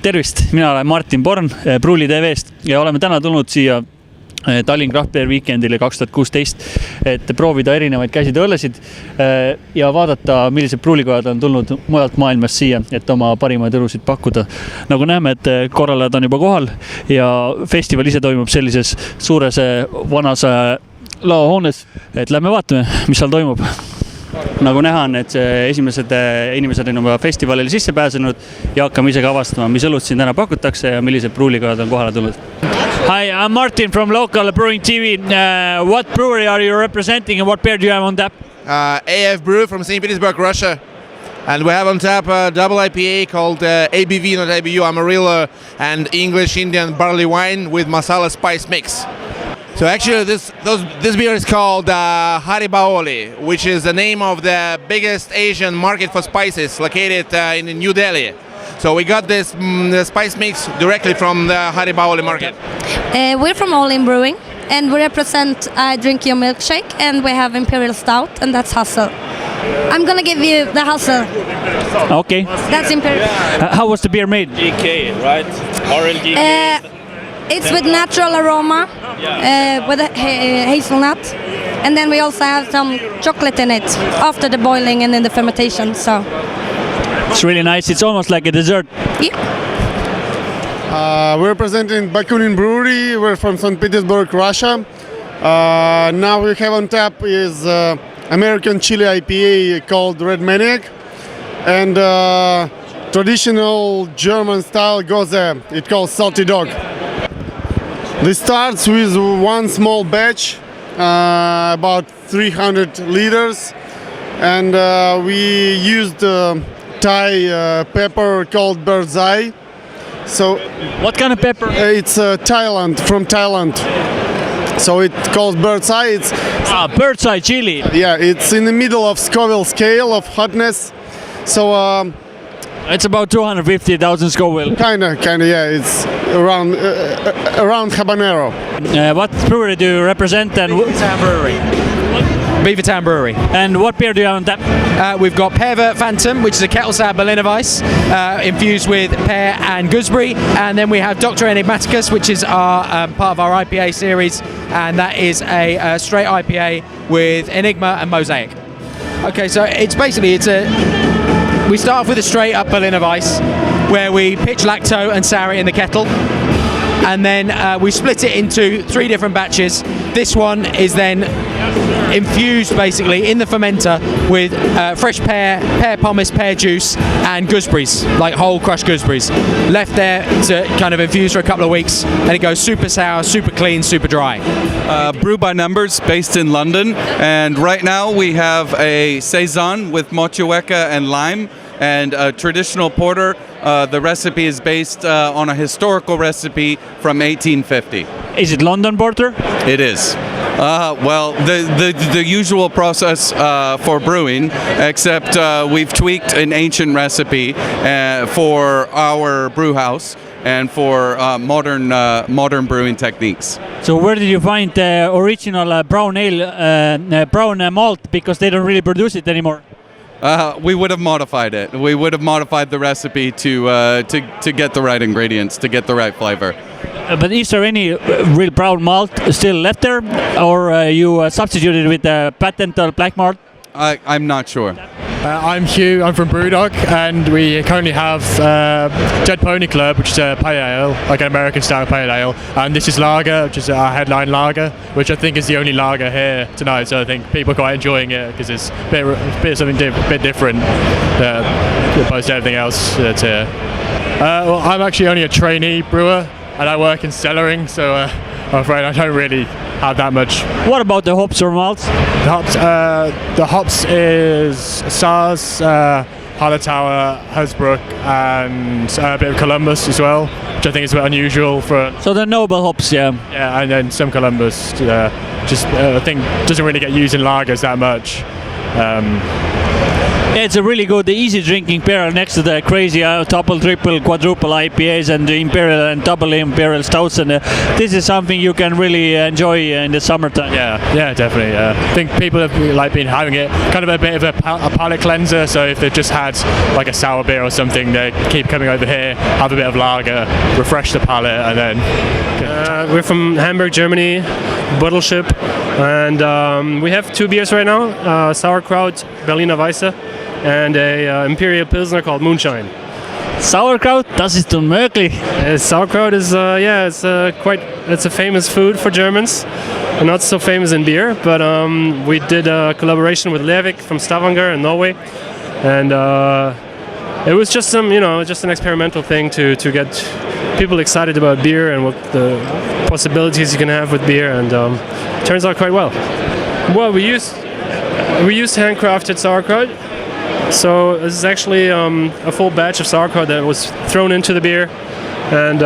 tervist, mina olen Martin Born Pruuli TV-st ja oleme täna tulnud siia Tallinn Craftbeer Weekendile 2016, et proovida erinevaid käsitööõllesid ja vaadata, millised pruulikojad on tulnud mujalt maailmast siia, et oma parimaid õlusid pakkuda. Nagu näeme, et korraldajad on juba kohal ja festival ise toimub sellises suures vanas laohoones, et lähme vaatame, mis seal toimub. Nagu näha on, et esimesed inimesed on juba festivalile sisse pääsenud ja hakkame ise ka avastama, mis õlut siin täna pakutakse ja millised pruulikojad on kohale tulnud. Hi, I'm Martin from local Brewing TV. What brewery are you representing and what beer do you have on tap? AF Brew from St. Petersburg, Russia. And we have on tap a double IPA called ABV, not ABU, Amarillo, and English Indian barley wine with masala spice mix. So actually this beer is called Haribaoli, which is the name of the biggest Asian market for spices located in New Delhi. So we got this spice mix directly from the Haribaoli market. We're from All In Brewing and we represent Drink Your Milkshake and we have Imperial Stout and that's Hustle. I'm gonna give you the Hustle. Okay. That's Imperial. How was the beer made? GK, right? Orange GK. It's with natural aroma, with hazelnut, and then we also have some chocolate in it after the boiling and in the fermentation. So it's really nice. It's almost like a dessert. Yeah. We're representing Bakunin Brewery. We're from St. Petersburg, Russia. Now we have on tap is American chili IPA called Red Maniac, and traditional German style Gose. It's called Salty Dog. This starts with one small batch, about 300 liters, and we used Thai pepper called bird's eye. So, what kind of pepper? It's Thailand, from Thailand. So it calls bird's eye. It's bird's eye chili. Yeah, it's in the middle of Scoville scale of hotness. So it's about 250,000 Scoville. Kinda, yeah. It's around habanero. What brewery do you represent? And Beavertown Brewery. Beavertown Brewery. And what beer do you have on tap? We've got Päeva Phantom, which is a kettle sour Berliner Weiss, infused with pear and gooseberry. And then we have Dr. Enigmaticus, which is our part of our IPA series, and that is a straight IPA with Enigma and Mosaic. Okay, so we start off with a straight up Berliner Weiss, where we pitch lacto and sour it in the kettle, and then we split it into 3 different batches. This one is then infused basically in the fermenter with fresh pear pomace, pear juice, and gooseberries, like whole crushed gooseberries, left there to kind of infuse for a couple of weeks, and it goes super sour, super clean, super dry. Brew by Numbers, based in London, and right now we have a saison with mochueca and lime, and a traditional porter. The recipe is based on a historical recipe from 1850. Is it London porter? It is. Well, the usual process for brewing, except we've tweaked an ancient recipe for our brew house and for modern brewing techniques. So where did you find the original brown ale, brown malt, because they don't really produce it anymore? We would have modified it. We would have modified the recipe to get the right ingredients, to get the right flavor. But is there any real brown malt still left there, or you substituted with the patented black malt? I'm not sure. I'm Hugh, I'm from Brewdog, and we currently have Dead Pony Club, which is a pale ale, like an American style pale ale, and this is lager, which is our headline lager, which I think is the only lager here tonight, so I think people are quite enjoying it because it's a bit something bit different opposed to everything else that's here. Well, I'm actually only a trainee brewer, and I work in cellaring, so I'm afraid I don't really have that much. What about the hops or malts? The hops is Sars, Hallertauer, Hasbrook, and a bit of Columbus as well, which I think is a bit unusual for. So the noble hops, yeah. Yeah, and then some Columbus. I think doesn't really get used in lagers that much. It's a really good, easy drinking beer next to the crazy double, triple, quadruple IPAs and the imperial and double imperial stouts. And this is something you can really enjoy in the summertime. Yeah, definitely. I think people have been having it kind of a bit of a palate cleanser. So if they've just had like a sour beer or something, they keep coming over here, have a bit of lager, refresh the palate, and then. We're from Hamburg, Germany, Bottleship, and we have 2 beers right now: Sauerkraut, Berliner Weisse, and a Imperial Pilsner called Moonshine. Sauerkraut, das ist unmöglich. Sauerkraut is it's a famous food for Germans. Not so famous in beer, but we did a collaboration with Lervik from Stavanger in Norway, and it was just just an experimental thing to get people excited about beer and what the possibilities you can have with beer, and turns out quite well. Well, we used handcrafted sauerkraut. So this is actually a full batch of sauerkraut that was thrown into the beer, and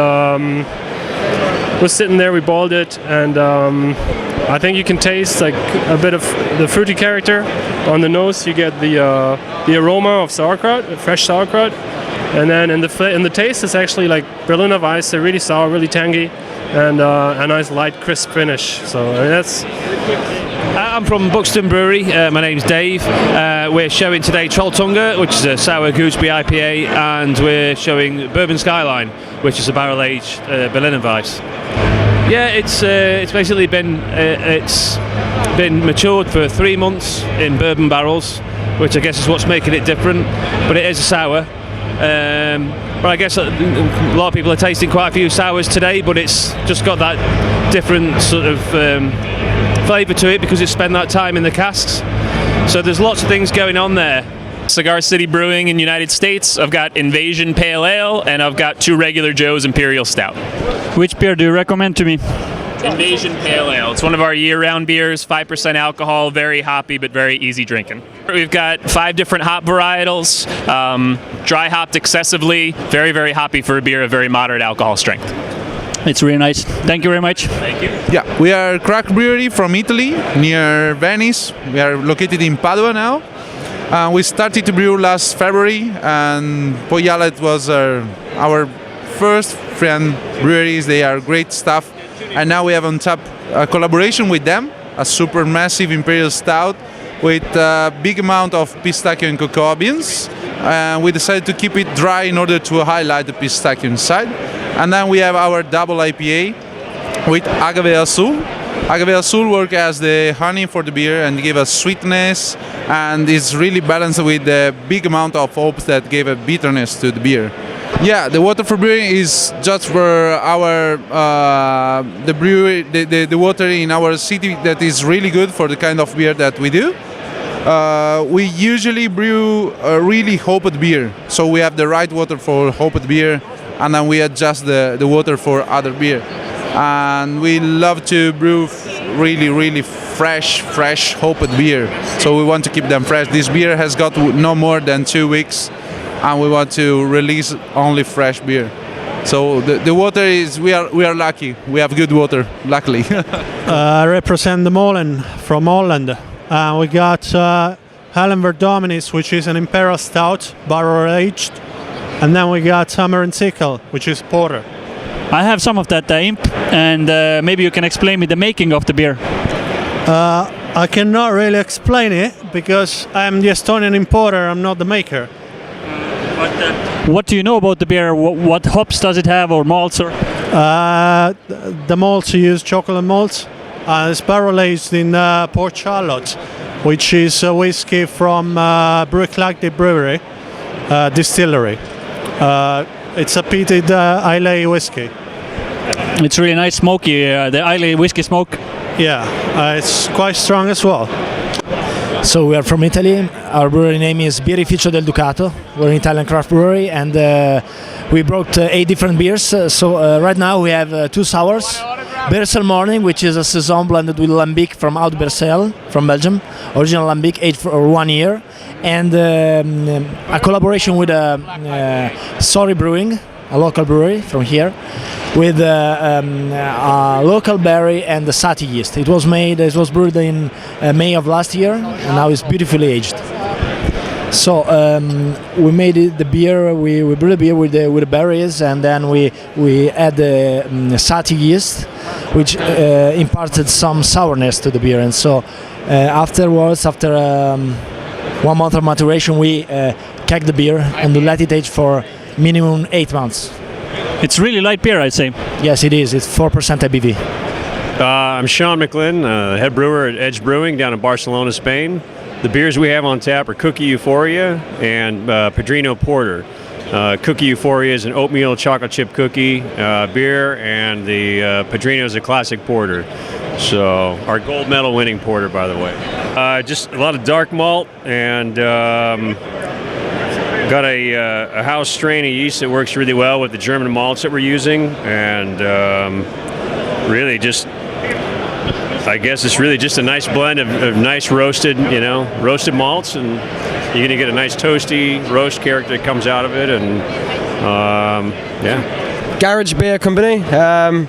was sitting there. We boiled it, and I think you can taste like a bit of the fruity character on the nose. You get the aroma of sauerkraut, fresh sauerkraut, and then in the taste, it's actually like Berliner Weisse, really sour, really tangy, and a nice light, crisp finish. So that's. I'm from Buxton Brewery. My name's Dave. We're showing today Trolltunga, which is a sour gooseberry IPA, and we're showing Bourbon Skyline, which is a barrel-aged Berliner Weisse. Yeah, it's basically been matured for 3 months in bourbon barrels, which I guess is what's making it different. But it is a sour. But I guess a lot of people are tasting quite a few sours today, but it's just got that different sort of flavour to it because it's spent that time in the casks. So there's lots of things going on there. Cigar City Brewing in the United States. I've got Invasion Pale Ale, and I've got 2 Regular Joe's Imperial Stout. Which beer do you recommend to me? Invasion Pale Ale. It's one of our year-round beers, 5% alcohol, very hoppy but very easy drinking. We've got 5 different hop varietals, dry hopped excessively, very, very hoppy for a beer of very moderate alcohol strength. It's really nice. Thank you very much. Thank you. Yeah, we are a craft brewery from Italy, near Venice. We are located in Padua now. We started to brew last February, and Pojale was our first friend breweries. They are great stuff. And now we have on tap a collaboration with them, a super massive Imperial Stout with a big amount of pistachio and cocoa beans. We decided to keep it dry in order to highlight the pistachio inside. And then we have our double IPA with Agave Azul. Agave Azul works as the honey for the beer and give us sweetness, and it's really balanced with the big amount of hops that gave a bitterness to the beer. Yeah, the water for brewing is just for our the brewery, the water in our city that is really good for the kind of beer that we do. We usually brew a really hopped beer, so we have the right water for hopped beer, and then we adjust the water for other beer. And we love to brew really fresh hopped beer, so we want to keep them fresh. This beer has got no more than 2 weeks, and we want to release only fresh beer. So the water is, we are lucky. We have good water, luckily. I represent the Molen from Holland. We got Hallenberg Dominis, which is an Imperial Stout, barrel aged, and then we got Hammer and Sickle, which is porter. I have some of that imp, and maybe you can explain me the making of the beer. I cannot really explain it because I'm the Estonian importer, I'm not the maker. What do you know about the beer? What hops does it have, or malts? Or? The malts, you use chocolate malts. It's barrel aged in Port Charlotte, which is a whiskey from Pruuli Brewery distillery. It's a peated Islay whiskey. It's really nice, smoky. The Islay whiskey smoke. Yeah, it's quite strong as well. So we are from Italy. Our brewery name is Birrificio del Ducato. We're an Italian craft brewery, and we brought 8 different beers. So right now we have 2 sours. Bersel Morning, which is a saison blended with Lambic from Oud Bersel from Belgium. Original Lambic, aged for 1 year. And a collaboration with Sorry Brewing, a local brewery from here, with a local berry and the Sati yeast. It was brewed in May of last year, and now it's beautifully aged. So we made the beer. We brewed the beer with the berries, and then we add the sati yeast, which imparted some sourness to the beer. And so afterwards, after 1 month of maturation, we keg the beer and let it age for minimum 8 months. It's really light beer, I'd say. Yes, it is. It's 4% ABV. I'm Sean McLinn, head brewer at Edge Brewing down in Barcelona, Spain. The beers we have on tap are Cookie Euphoria and Padrino Porter. Cookie Euphoria is an oatmeal chocolate chip cookie beer, and the Padrino is a classic porter. So our gold medal winning porter, by the way. Just a lot of dark malt, and got a house strain of yeast that works really well with the German malts that we're using, and really just, I guess it's really just a nice blend of nice roasted malts, and you're going to get a nice toasty roast character that comes out of it, and yeah. Garage Beer Company, and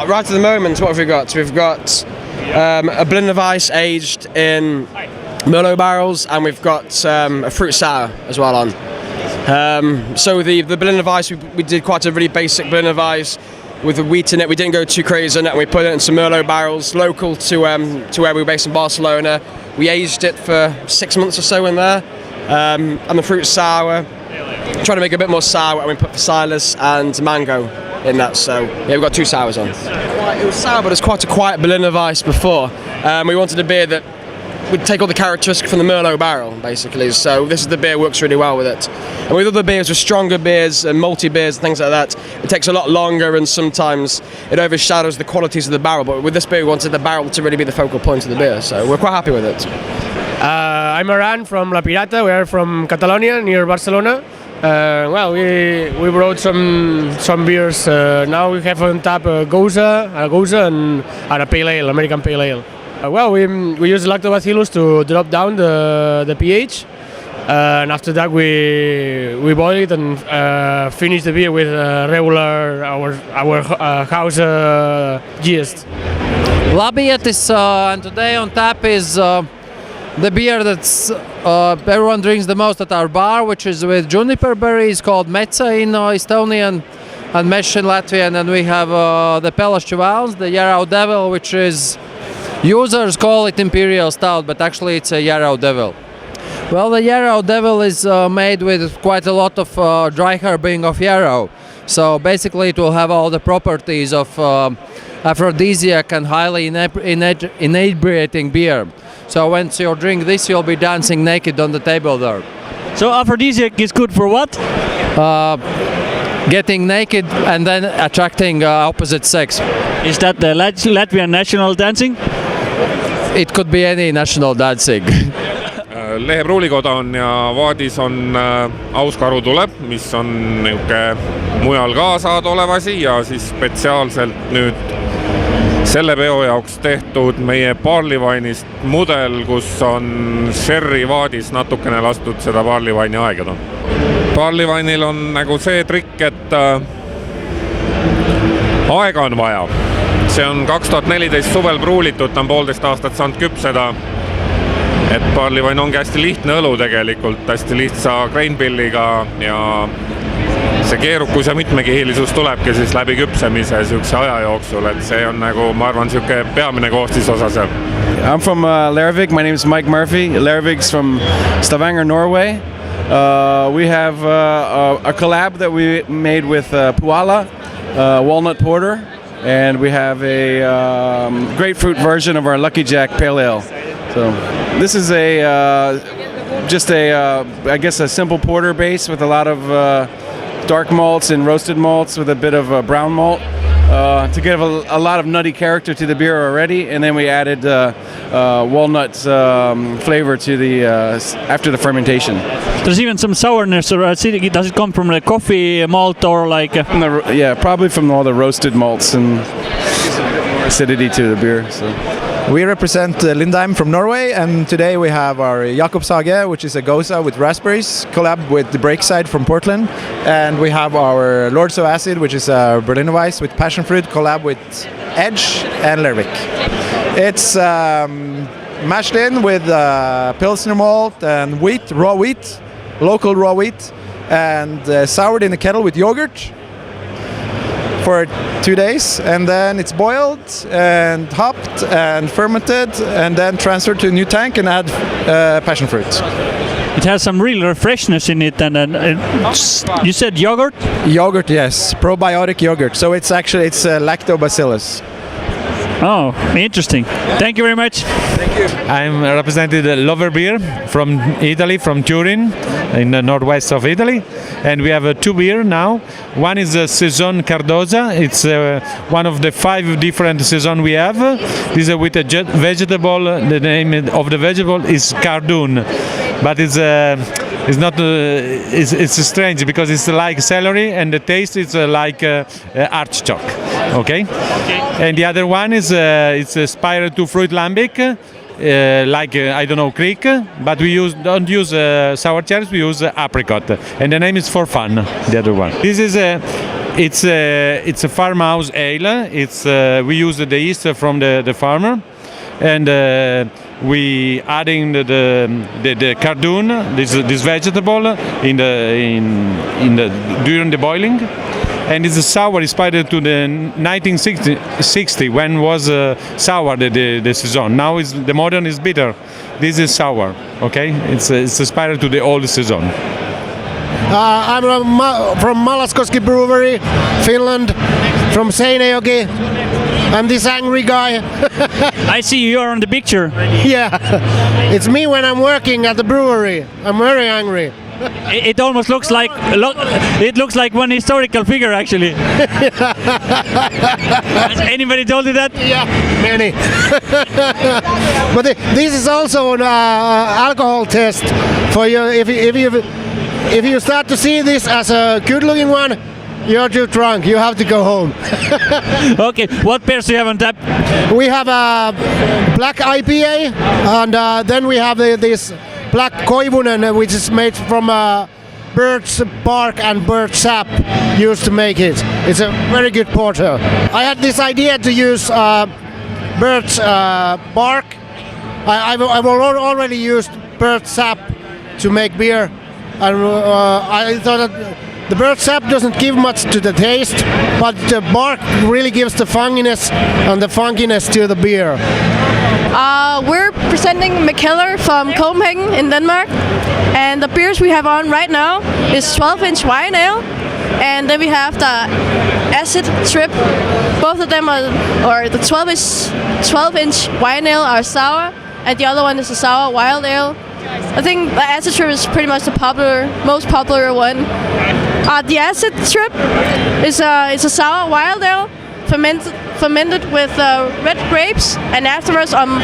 right at the moment, what have we got? We've got a blend of ice aged in Merlot barrels, and we've got a fruit sour as well on. So the blend of ice, we did quite a really basic blend of ice with the wheat in it. We didn't go too crazy on it. We put it in some Merlot barrels local to where we were based in Barcelona. We aged it for 6 months or so in there. And the fruit sour, trying to make it a bit more sour, and we put Silas and mango in that. So yeah, we've got 2 sours on. It was sour, but it's quite a quiet blend of ice before. We wanted a beer that would take all the characteristics from the Merlot barrel, basically. So this is the beer, works really well with it. And with other beers, with stronger beers and malty beers and things like that, it takes a lot longer, and sometimes it overshadows the qualities of the barrel. But with this beer, we wanted the barrel to really be the focal point of the beer. So we're quite happy with it. I'm Aran from La Pirata. We are from Catalonia, near Barcelona. Well, we brought some beers. Now we have on tap a Gouza and a Pale Ale, American Pale Ale. Well, we use lactobacillus to drop down the pH, and after that we boil it and finish the beer with regular our house yeast. Labietis, and today on tap is the beer that's everyone drinks the most at our bar, which is with juniper berries, called Metsa in Estonian and Mesh in Latvian, and we have the Pelešķivāns, the Yarrow Devil, which is, users call it Imperial Stout, but actually it's a Yarrow Devil. Well, the Yarrow Devil is made with quite a lot of dry herbing of yarrow. So basically it will have all the properties of aphrodisiac and highly inebriating beer. So once you drink this, you'll be dancing naked on the table there. So aphrodisiac is good for what? Getting naked and then attracting opposite sex. Is that the Latvian national dancing? It could be any national dancing. Lehe pruulikoda on ja Vaadis on Auskaru tuleb, mis on niisugune mujal ka saadaolev asi, ja siis spetsiaalselt nüüd selle peo jaoks tehtud meie barleywine'ist mudel, kus on sherry Vaadis natukene lastud seda barleywine'i aegada. Barleywine'il on nagu see trikk, et aega on vaja. See on 2014 suvel pruulitud, ta on 1,5 aastat saanud küpseda. Et barleyvine ongi hästi lihtne õlu tegelikult, hästi lihtsa grainbilliga, ja see keerukus ja mitmekihilisus tulebki siis läbi küpsemise sihukese aja jooksul, et see on nagu, ma arvan, sihuke peamine koostisosa seal. I'm from Lervik. My name is Mike Murphy. Lervik's from Stavanger, Norway. We have a collab that we made with Puala, Walnut Porter, and we have a grapefruit version of our Lucky Jack Pale Ale. So this is just I guess a simple porter base with a lot of dark malts and roasted malts with a bit of brown malt to give a lot of nutty character to the beer already, and then we added walnut flavor to the after the fermentation. There's even some sourness, or does it come from the coffee malt or like? Yeah, probably from all the roasted malts and acidity to the beer. So. We represent Lindheim from Norway, and today we have our Jakobshage, which is a Gouza with raspberries, collab with the Breakside from Portland, and we have our Lords of Acid, which is a Berliner Weiss with passion fruit, collab with Edge and Lervik. It's mashed in with Pilsner malt and wheat, raw wheat, local raw wheat, and soured in a kettle with yogurt for 2 days, and then it's boiled and hopped and fermented and then transferred to a new tank and add passion fruit. It has some real freshness in it, and you said yogurt? Yogurt, yes, probiotic yogurt. So it's lactobacillus. Oh, interesting. Thank you very much. Thank you. I'm represented Lover Beer from Italy, from Turin, in the northwest of Italy. And we have 2 beer now. One is Saison Cardoza. It's one of the 5 different saison we have. This is with a vegetable. The name of the vegetable is cardoon. But it's not. It's strange because it's like celery, and the taste is like artichoke. Okay. And the other one is it's aspired to fruit lambic, like I don't know, creek. But we don't use sour cherries. We use apricot, and the name is For Fun. The other one. This is it's a farmhouse ale. We use the yeast from the farmer, and we adding the cardoon, this vegetable during the boiling, and it's a sour inspired to the 1960 when was sour the saison. Now the modern is bitter. This is sour. Okay, it's inspired to the old saison. I'm from Malaskoski Brewery, Finland, from Seinäjoki. I'm this angry guy. I see you are on the picture. Yeah, it's me when I'm working at the brewery. I'm very angry. It almost looks like one historical figure, actually. Has anybody told you that? Yeah, many. But this is also an alcohol test for you. If you start to see this as a good-looking one, you're too drunk. You have to go home. Okay, what beers do you have on tap? We have a black IPA, and then we have this black Koivunen, which is made from bird's bark and bird sap used to make it. It's a very good porter. I had this idea to use bird's bark. I've already used bird sap to make beer, and I thought that the bird sap doesn't give much to the taste, but the bark really gives the funkiness and the funkiness to the beer. We're presenting Mikkeller from Copenhagen in Denmark, and the beers we have on right now is 12-inch wine ale, and then we have the acid trip. Both of them or the 12-inch wine ale are sour, and the other one is a sour wild ale. I think the acid trip is pretty much the most popular one. The acid trip is a sour wild ale fermented with red grapes and afterwards on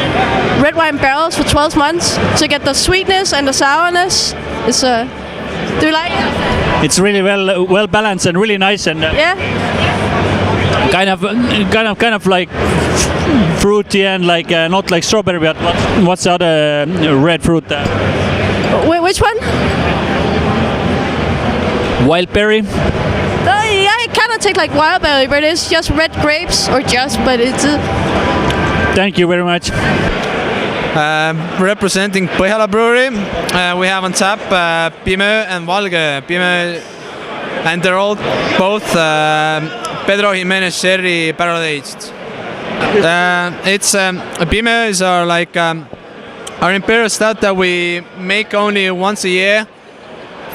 red wine barrels for 12 months to get the sweetness and the sourness. Do you like it? It's really well balanced and really nice, and yeah, kind of like fruity and like not like strawberry. But what's the other red fruit? Which one? Wild berry. Yeah, it kind of tastes like wild berry, but it's just red grapes, but it's. Thank you very much. Representing Kohal Brewery, we have on tap Pimö and Valge. Pimö, and they're all both Pedro Jimenez Sherry barrel aged. Pimö is our imperial stout that we make only once a year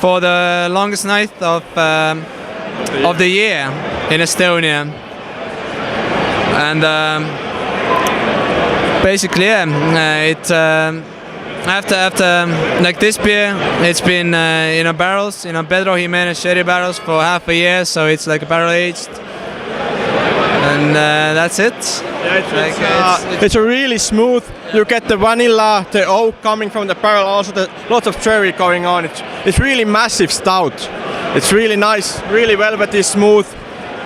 for the longest night of the year in Estonia, and basically, after like this beer, it's been in barrels, Pedro Jimenez sherry barrels for half a year, so it's like barrel aged, and that's it. Yeah, it's a really smooth. You get the vanilla, the oak coming from the barrel, also lots of cherry going on. It's really massive stout. It's really nice, really velvety, smooth.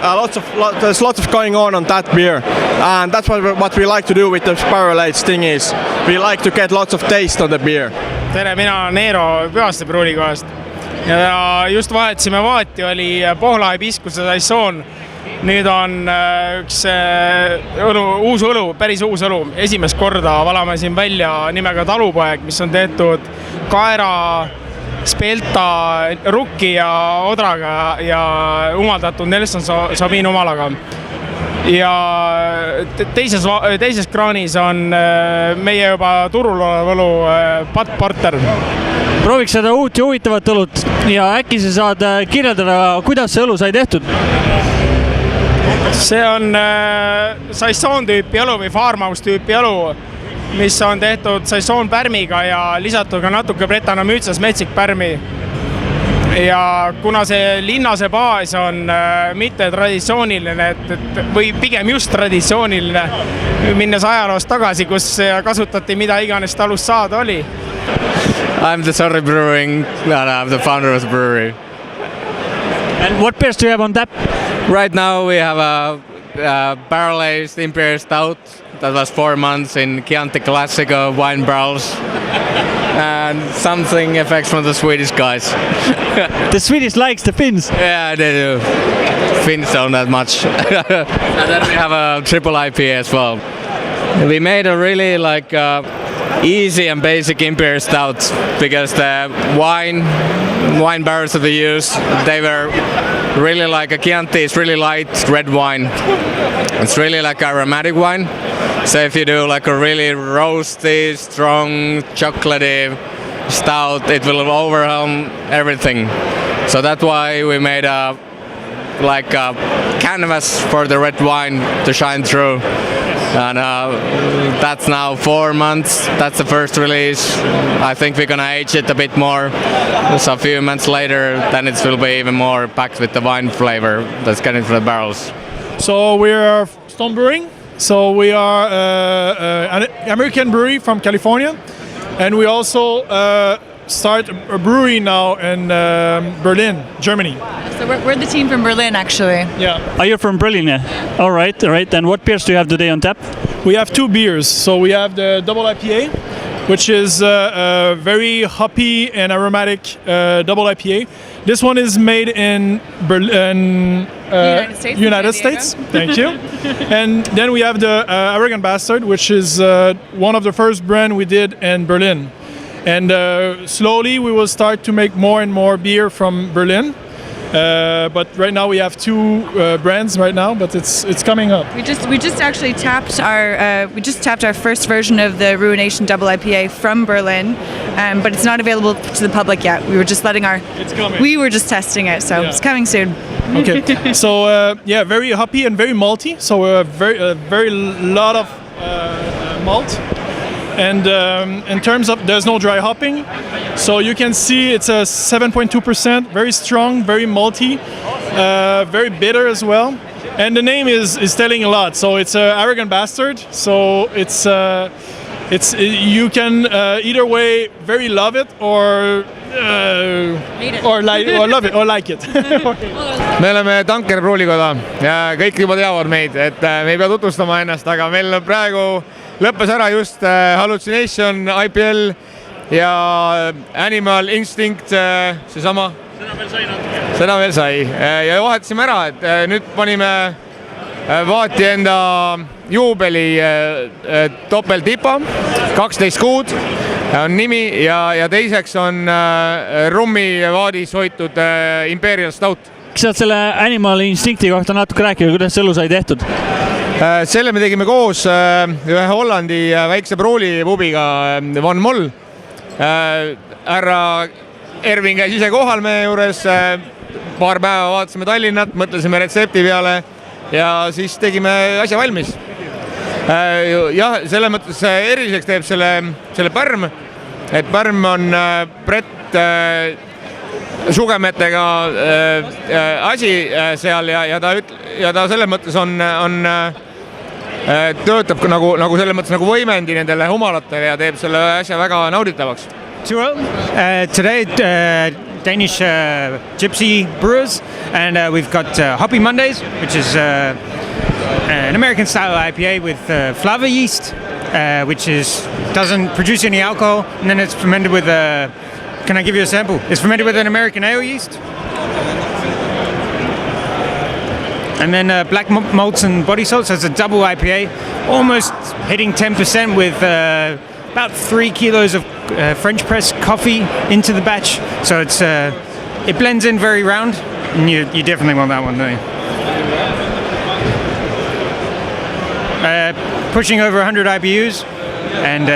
There's lots of going on that beer, and that's what we like to do with the barrel aged thing is we like to get lots of taste on the beer. Tere, mina olen Eero Pühaste pruulikodast ja just vahetasime vaati, oli Pohla hibiscuse saison nüüd on üks uus õlu, päris uus õlu. Esimest korda valame siin välja nimega Talupoeg, mis on tehtud kaera, spelta, rukki ja odraga ja umaldatud Nelson Sabin umalaga. Ja teises kraanis on meie juba turul olev õlu Pat Porter. Prooviks seda uut ja huvitavat õlut ja äkki sa saad kirjeldada, kuidas see õlu sai tehtud? See on saison tüüpi õlu või farmhouse tüüpi õlu, mis on tehtud saison pärmiga ja lisatud ka natuke Brettanomyces metsik pärmi. Ja kuna see linnase baas on mitte traditsiooniline, või pigem just traditsiooniline, minnes ajaloost tagasi, kus kasutati mida iganes talust saada oli. I'm the Sorry Brewing, and I'm the founder of the brewery. And what beers do you have on tap? Right now we have a barrel-aged Imperial Stout that was 4 months in Chianti Classico wine barrels. And something effects from the Swedish guys. The Swedish likes the Finns. Yeah, they do. Finns don't that much. And then we have a triple IPA as well. We made a really easy and basic Imperial Stout because the wine barrels that we used, they were really like a Chianti. It's really light red wine. It's really like aromatic wine. So if you do like a really roasty, strong, chocolatey stout, it will overwhelm everything. So that's why we made a canvas for the red wine to shine through. And that's now 4 months. That's the first release. I think we're gonna age it a bit more. So a few months later, then it will be even more packed with the wine flavor that's getting from the barrels. So we're Stone Brewing. So we are an American brewery from California, and we also start a brewery now in Berlin, Germany. So we're the team from Berlin, actually. Yeah. Are you from Berlin? Yeah. All right. And what beers do you have today on tap? We have 2 beers. So we have the double IPA, which is a very hoppy and aromatic double IPA. This one is made in Berlin, United States. Thank you. And then we have the Arrogant Bastard, which is one of the first brands we did in Berlin. And slowly we will start to make more and more beer from Berlin. But right now we have 2 brands right now, but it's coming up. We just actually tapped our first version of the Ruination Double IPA from Berlin, but it's not available to the public yet. We were just we were just testing it, so it's coming soon. Okay. So very hoppy and very malty. So very lot of malt. And in terms of, there's no dry hopping, so you can see it's a 7.2%, very strong, very malty, very bitter as well. And the name is telling a lot. So it's an Arrogant Bastard. So it's you can either way very love it or love it or like it. Me oleme Tanker pruulikoda ja kõik juba teavad meid, et me ei pea tutvustama ennast, aga meil on praegu lõppes ära just Hallucination IPL ja Animal Instinct, seesama. Seda veel sai. Ja vahetasime ära, et nüüd panime vaati enda juubeli topeltipa, 12 kuud on nimi ja teiseks on rummivaadis hoitud Imperial Stout. Kas saad selle Animal Instincti kohta natuke rääkida, kuidas see õlu sai tehtud? Selle me tegime koos ühe Hollandi väikse Pruuli pubiga Van Moll. Härra Ervin käis ise kohal meie juures, paar päeva vaatasime Tallinnat, mõtlesime retsepti peale ja siis tegime asja valmis. Jah, selle mõttes eriliseks teeb selle pärm, et pärm on Brett sugemetega asi seal ja ta selles mõttes on töötab nagu selles mõttes nagu võimendi nendele humalatele ja teeb selle asja väga nauditavaks. Today Danish gypsy brewers and we've got Hoppy Mondays, which is an American style IPA with flava yeast, which doesn't produce any alcohol, and then it's fermented with can I give you a sample? It's fermented with an American ale yeast. And then black malts and body salt, so it's a double IPA, almost hitting 10% with about 3 kilos of French press coffee into the batch. So it blends in very round, and you definitely want that one, don't you? Pushing over 100 IBUs, and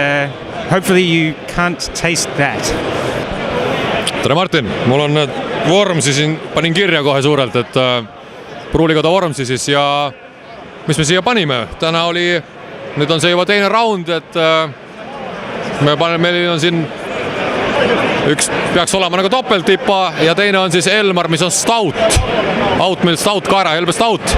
hopefully you can't taste that. Tere Martin, mul on need Vormsi siin, panin kirja kohe suurelt, et pruulikoda Vormsi siis ja mis me siia panime? Täna oli, nüüd on see juba teine round, et meil on siin üks peaks olema nagu topelttipa ja teine on siis Elmar, mis on stout. Outmill stout kaera, helbe stout.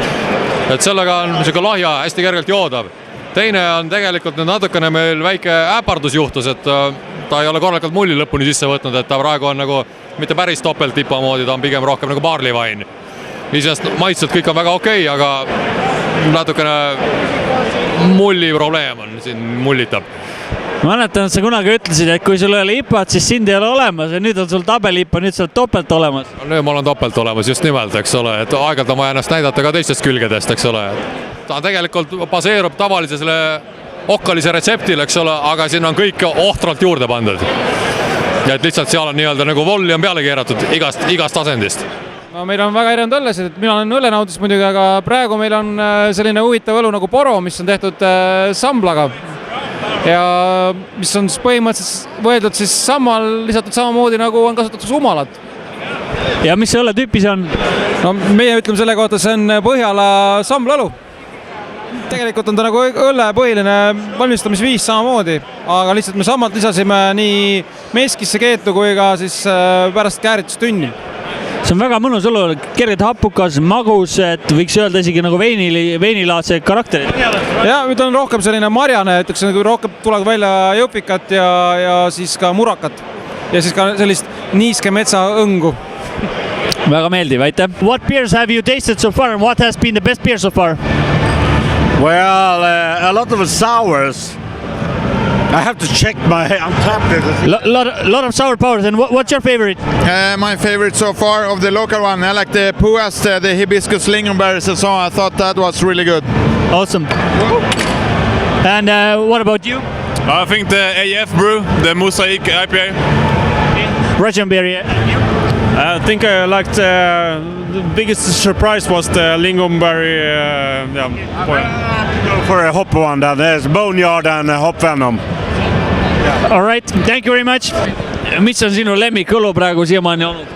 Et sellega on selline lahja, hästi kergelt joodav. Teine on tegelikult nüüd natukene meil väike äpardus juhtus, et ta ei ole korralikult mulli lõpuni sisse võtnud, et ta praegu on nagu mitte päris topelttipa moodi, ta on pigem rohkem nagu barley wine. Isest maitselt kõik on väga okei, aga natukene mulli probleem on, siin mullitab. Ma mäletan, et sa kunagi ütlesid, et kui sul ei ole IPA-t, siis sind ei ole olemas ja nüüd on sul tabel-IPA, nüüd sa oled topelt olemas. Nüüd ma olen topelt olemas, just nimelt, eks ole, et aegalt on vaja ennast näidata ka teistest külgedest, eks ole. Ta tegelikult baseerub tavalise selle okkalise retseptil, eks ole, aga siin on kõik ohtralt juurde pandud. Ja et lihtsalt seal on nii-öelda nagu volli on peale keeratud igast asendist. No, meil on väga erinevad õllesid, et mina olen õllenaudis muidugi, aga praegu meil on selline huvitav õlu nagu poro, mis on tehtud samblaga. Ja mis on põhimõtteliselt võeldud siis lisatud samamoodi nagu on kasutatud umalat. Ja mis see õlletüüpi see on? No, meie ütleme selle kohta, see on Põhjala samblõlu. Tegelikult on ta nagu õlle põhiline valmistamisviis samamoodi, aga lihtsalt me samalt lisasime nii meskisse keetu kui ka siis pärast kääritustünni. See on väga mõnus õlu, kergelt hapukas, magus, et võiks öelda isegi nagu veinilaadse karakteri. Ja, nüüd on rohkem selline marjane, ütleks, kui rohkem tuleb välja jõupikat ja siis ka murakat. Ja siis ka sellist niiske metsa õngu. Väga meeldiv, aitäh. What beers have you tasted so far and what has been the best beer so far? Well, a lot of sours. I have to check my Untitled. Lot of sour powers. And what's your favorite? My favorite so far of the local one, I like the puas, the hibiscus lingonberries and so on. I thought that was really good. Awesome. And what about you? I think the AF brew, the Mosaic IPA. Russian beer, yeah. I think I liked the biggest surprise was the lingonberry. For a hop one, there's Boneyard and Hop Venom. All right, thank you very much. Mis on sinu lemmikõlu praegu siiamaani olnud?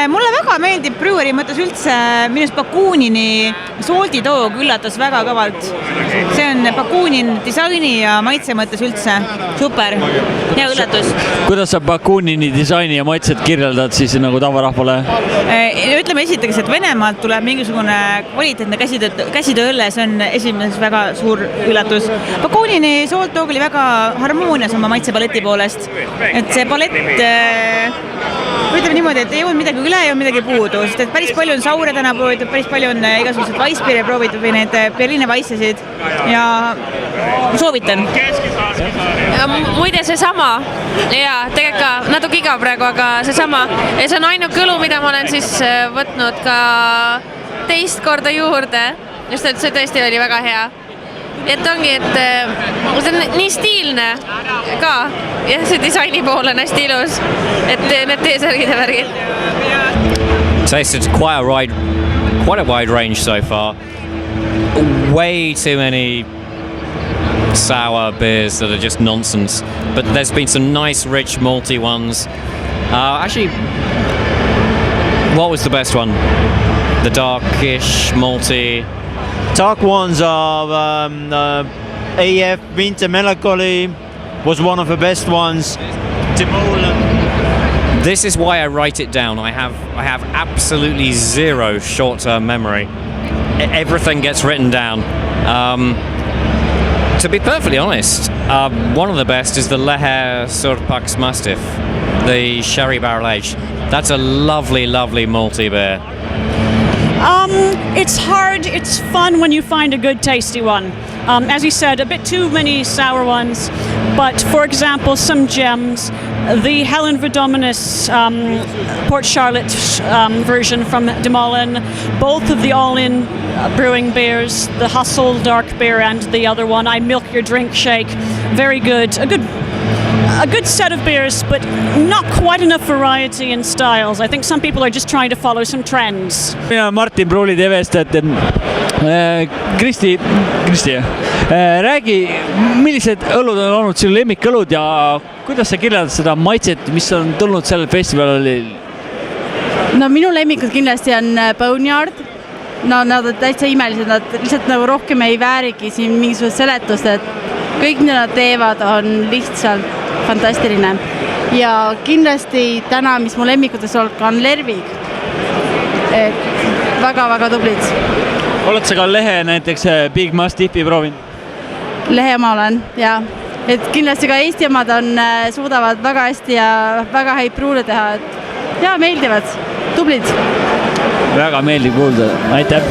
Mulle väga meeldib Breweri mõttes üldse minust Bakuunini solditoog üllatas väga kõvalt. See on Bakuunin disaini ja maitse mõttes üldse super. Hea üllatus. Kuidas sa Bakuunini disaini ja maitset kirjeldad siis nagu tavarahvale? Ütleme esiteks, et Venemaalt tuleb mingisugune kvaliteetne käsitööõlle, see on esimeses väga suur üllatus. Bakuunini soldtoog oli väga harmoonias oma maitsepaleti poolest. Et see palett ütleme niimoodi, et ei olnud midagi üle ja midagi puudu, sest et päris palju on saure täna proovitud, päris palju on igasugused Weissbiere proovitud või need Berliine Weissesid ja soovitan. Muide seesama ja tegelikult ka natuke iga praegu, aga seesama ja see on ainuke õlu, mida ma olen siis võtnud ka teist korda juurde, just et see tõesti oli väga hea. Et ongi, et see on nii stiilne ka ja see disaini pool on hästi ilus, et need teesärgid ja värgid. Tasted quite a wide range so far. Way too many sour beers that are just nonsense, but there's been some nice rich malty ones. Actually, what was the best one? The darkish malty. Dark ones are AF Winter Melancholy was one of the best ones. This is why I write it down. I have absolutely zero short-term memory. Everything gets written down. To be perfectly honest, one of the best is the Lehe Surpaks Mastiff, the sherry barrel aged. That's a lovely, lovely malty beer. It's hard, it's fun when you find a good tasty one. As you said, a bit too many sour ones, but for example, some gems. the Helen Verdominus Port Charlotte version from Demolin, both of the all-in brewing beers, the Hustle dark beer and the other one, I Milk Your Drink Shake. Very good. A good set of beers, but not quite enough variety in styles. I think some people are just trying to follow some trends. Mina Martin Pruuli TV-st, Kristi, räägi, millised õllud on olnud sinu lemmikõllud ja kuidas sa kirjeldad seda maitset, mis on tulnud sellel festivalil? No minu lemmikud kindlasti on Boneyard. No nad on täitsa imelised, nad lihtsalt nagu rohkem ei väärigi siin mingisugust seletust, et kõik mida nad teevad on lihtsalt fantastiline. Ja kindlasti täna, mis mu lemmikutes on Lervig. Et väga-väga tublid. Oled sa ka lehe näiteks Big Mastifi proovinud? Lehe ma olen, ja. Et kindlasti ka Eesti omad suudavad väga hästi ja väga häid pruule teha. Et ja, meeldivad, tublid. Väga meeldib kuulda, aitäh!